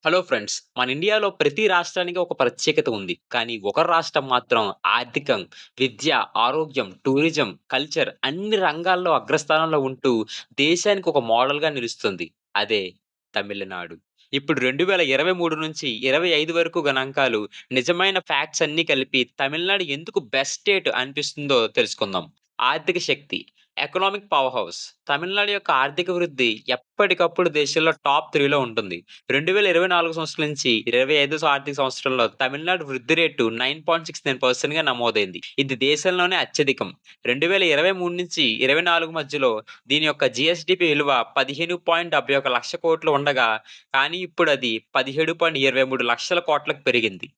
Hello friends. మన ఇండియాలో ప్రతి రాష్ట్రానికి ఒక ప్రత్యేకత ఉంది. కానీ ఒక రాష్ట్రం మాత్రం ఆర్థికం, విద్య, ఆరోగ్యం, టూరిజం, కల్చర్ అన్ని రంగాల్లో అగ్రస్థానంలో ఉంటూ దేశానికి ఒక మోడల్‌గా నిలుస్తుంది. అదే తమిళనాడు. ఇప్పుడు 2023 నుంచి 25 వరకు గణాంకాలు నిజమైన ఫ్యాక్ట్స్ అన్నీ కలిపి తమిళనాడు ఎందుకు బెస్ట్ స్టేట్ అనిపిస్తుందో తెలుసుకుందాం. ఆర్థిక శక్తి, ఎకనామిక్ పవర్ హౌస్. తమిళనాడు యొక్క ఆర్థిక వృద్ధి ఎప్పటికప్పుడు దేశంలో టాప్ 3లో ఉంటుంది. 2024 సంవత్సరం నుంచి 25 ఆర్థిక సంవత్సరంలో తమిళనాడు వృద్ధి రేటు 9.69%గా నమోదైంది. ఇది దేశంలోనే అత్యధికం. 2023 నుంచి 24 మధ్యలో దీని యొక్క జీఎస్‌డీపీ విలువ 15.71 లక్ష కోట్లు ఉండగా, కానీ ఇప్పుడు అది 17.23 లక్షల కోట్లకు పెరిగింది.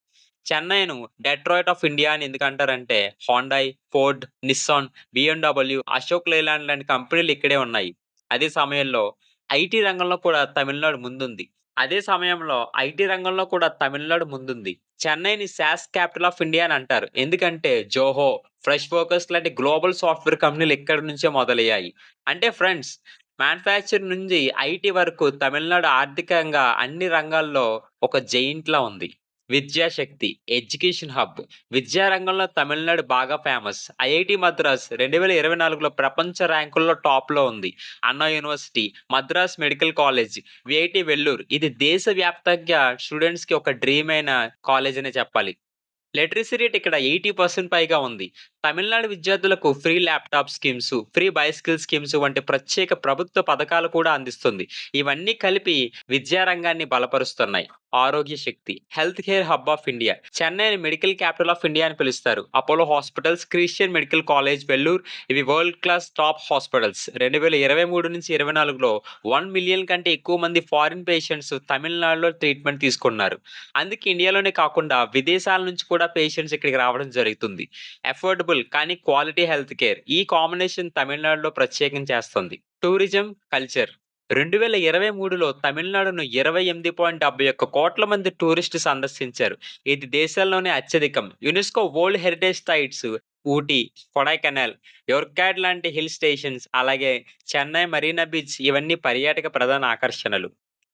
చెన్నైను డెట్రాయిట్ ఆఫ్ ఇండియా అని ఎందుకంటారంటే, Hyundai, Ford, Nissan, BMW, Ashok Leyland లాంటి కంపెనీలు ఇక్కడే ఉన్నాయి. అదే సమయంలో ఐటీ రంగంలో కూడా తమిళనాడు ముందుంది. అదే సమయంలో ఐటీ రంగంలో కూడా తమిళనాడు ముందుంది. చెన్నైని సాస్ క్యాపిటల్ ఆఫ్ ఇండియా అని అంటారు. ఎందుకంటే జోహో, ఫ్రెష్ ఫోకస్ లాంటి గ్లోబల్ సాఫ్ట్‌వేర్ కంపెనీలు ఇక్కడి నుంచే మొదలయ్యాయి. అంటే ఫ్రెండ్స్, మ్యానుఫ్యాక్చరింగ్ నుంచి ఐటీ వరకు తమిళనాడు ఆర్థికంగా అన్ని రంగాల్లో ఒక జెయింట్‌లా ఉంది. Vidyashakti, education hub. విద్యా రంగంలో తమిళనాడు బాగా ఫేమస్. ఐఐటీ మద్రాస్ 2024లో ప్రపంచ ర్యాంకుల్లో టాప్‌లో ఉంది. Anna university, Madras medical college, VIT Vellore ఇది దేశవ్యాప్తంగా స్టూడెంట్స్‌కి ఒక డ్రీమ్ అయిన కాలేజ్ అనే చెప్పాలి. లిటరసీ రేట్ ఇక్కడ 80% పైగా ఉంది. తమిళనాడు విద్యార్థులకు free laptop schemes, free bicycle schemes వంటి ప్రత్యేక ప్రభుత్వ పథకాలు కూడా అందిస్తుంది. ఇవన్నీ కలిపి విద్యా రంగాన్ని బలపరుస్తున్నాయి. ఆరోగ్య శక్తి, health care hub of India. చెన్నైని మెడికల్ క్యాపిటల్ ఆఫ్ ఇండియా అని పిలుస్తారు. Apollo hospitals, Christian medical college Vellore ఇవి వరల్డ్ క్లాస్ టాప్ హాస్పిటల్స్. 2023 నుంచి 24లో 1,000,000 కంటే ఎక్కువ మంది ఫారిన్ పేషెంట్స్ తమిళనాడులో ట్రీట్మెంట్ తీసుకున్నారు. అందుకే ఇండియాలోనే కాకుండా విదేశాల నుంచి కూడా పేషెంట్స్ ఇక్కడికి రావడం జరుగుతుంది. అఫోర్డబుల్ కానీ క్వాలిటీ హెల్త్ కేర్ ఈ కాంబినేషన్ తమిళనాడులో ప్రత్యేకం చేస్తుంది. Tourism, culture. 2023లో తమిళనాడును 28.71 కోట్ల మంది టూరిస్టులు సందర్శించారు. ఇది దేశంలోనే అత్యధికం. UNESCO world heritage sites Ooty, Kodaikanal, Yercaud లాంటి హిల్ స్టేషన్స్, అలాగే చెన్నై మరీనా బీచ్ ఇవన్నీ పర్యాటక ప్రధాన ఆకర్షణలు.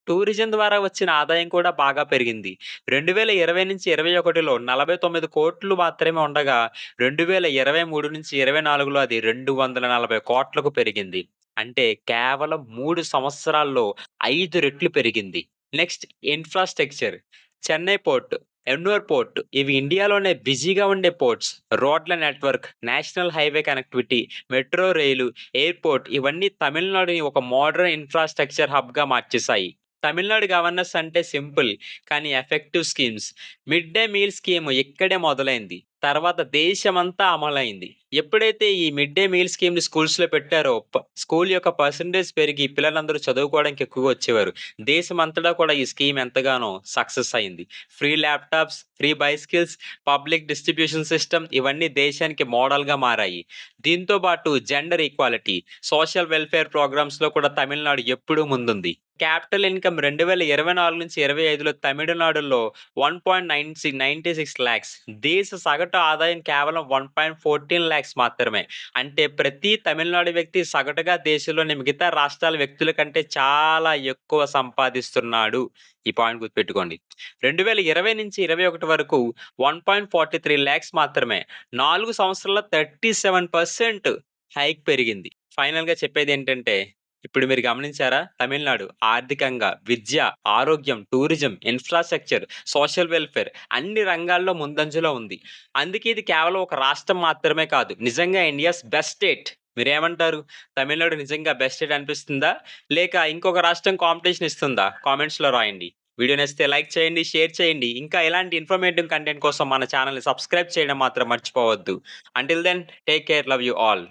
టూరిజం ద్వారా వచ్చిన ఆదాయం కూడా బాగా పెరిగింది. 2020-21లో 49,00,00,000 మాత్రమే ఉండగా, 2023-24లో అది 240,00,00,000కు పెరిగింది. అంటే కేవలం 3 సంవత్సరాల్లో 5 రెట్లు పెరిగింది. Next infrastructure. Chennai port, Ennore port ఇవి ఇండియాలోనే బిజీగా ఉండే పోర్ట్స్. రోడ్ల network, national highway connectivity, metro rail, airport ఇవన్నీ తమిళనాడుని ఒక మోడర్న్ ఇన్‌ఫ్రాస్ట్రక్చర్ హబ్‌గా మార్చేశాయి. తమిళనాడు గవర్నెన్స్ అంటే సింపుల్ కానీ effective schemes. Mid day meal scheme ఇక్కడే మొదలైంది. తర్వాత దేశమంతా అమలైంది. ఎప్పుడైతే ఈ మిడ్ డే మీల్ స్కీమ్‌ని స్కూల్స్‌లో పెట్టారో స్కూల్ యొక్క పర్సెంటేజ్ పెరిగి పిల్లలందరూ చదువుకోవడానికి ఎక్కువగా వచ్చేవారు. దేశమంతటా కూడా ఈ స్కీమ్ ఎంతగానో సక్సెస్ అయింది. Free laptops, free bicycles, public distribution system ఇవన్నీ దేశానికి మోడల్‌గా మారాయి. దీంతో పాటు జెండర్ ఈక్వాలిటీ, సోషల్ వెల్‌ఫేర్ ప్రోగ్రామ్స్‌లో కూడా తమిళనాడు ఎప్పుడూ ముందుంది. క్యాపిటల్ ఇన్‌కమ్ 2024-25లో తమిళనాడులో 1.96 లాక్స్. దేశ సగటు ఆదాయం కేవలం 1.14 లాక్స్ మాత్రమే. అంటే ప్రతి తమిళనాడు వ్యక్తి సగటుగా దేశంలోని మిగతా రాష్ట్రాల వ్యక్తుల కంటే చాలా ఎక్కువ సంపాదిస్తున్నాడు. ఈ పాయింట్ గుర్తుపెట్టుకోండి. 2020-21 వరకు 1.43 లాక్స్ మాత్రమే. 4 సంవత్సరాల్లో 37% హైక్ పెరిగింది. ఫైనల్‌గా చెప్పేదేంటంటే ఇప్పుడు మీరు గమనించారా? తమిళనాడు ఆర్థికంగా, విద్య, ఆరోగ్యం, టూరిజం, ఇన్‌ఫ్రాస్ట్రక్చర్, సోషల్ వెల్‌ఫేర్ అన్ని రంగాల్లో ముందంజలో ఉంది. అందుకే ఇది కేవలం ఒక రాష్ట్రం మాత్రమే కాదు. నిజంగా ఇండియాస్ బెస్ట్ స్టేట్. మీరేమంటారు? తమిళనాడు నిజంగా బెస్ట్ స్టేట్ అనిపిస్తుందా? లేక ఇంకొక రాష్ట్రం కాంపిటీషన్ ఇస్తుందా? కామెంట్స్‌లో రాయండి. వీడియో నచ్చితే లైక్ చేయండి, షేర్ చేయండి. ఇంకా ఇలాంటి ఇన్ఫర్మేటివ్ కంటెంట్ కోసం మన ఛానెల్‌ని సబ్స్క్రైబ్ చేయడం మాత్రం మర్చిపోవద్దు. Until then take care. Love you all.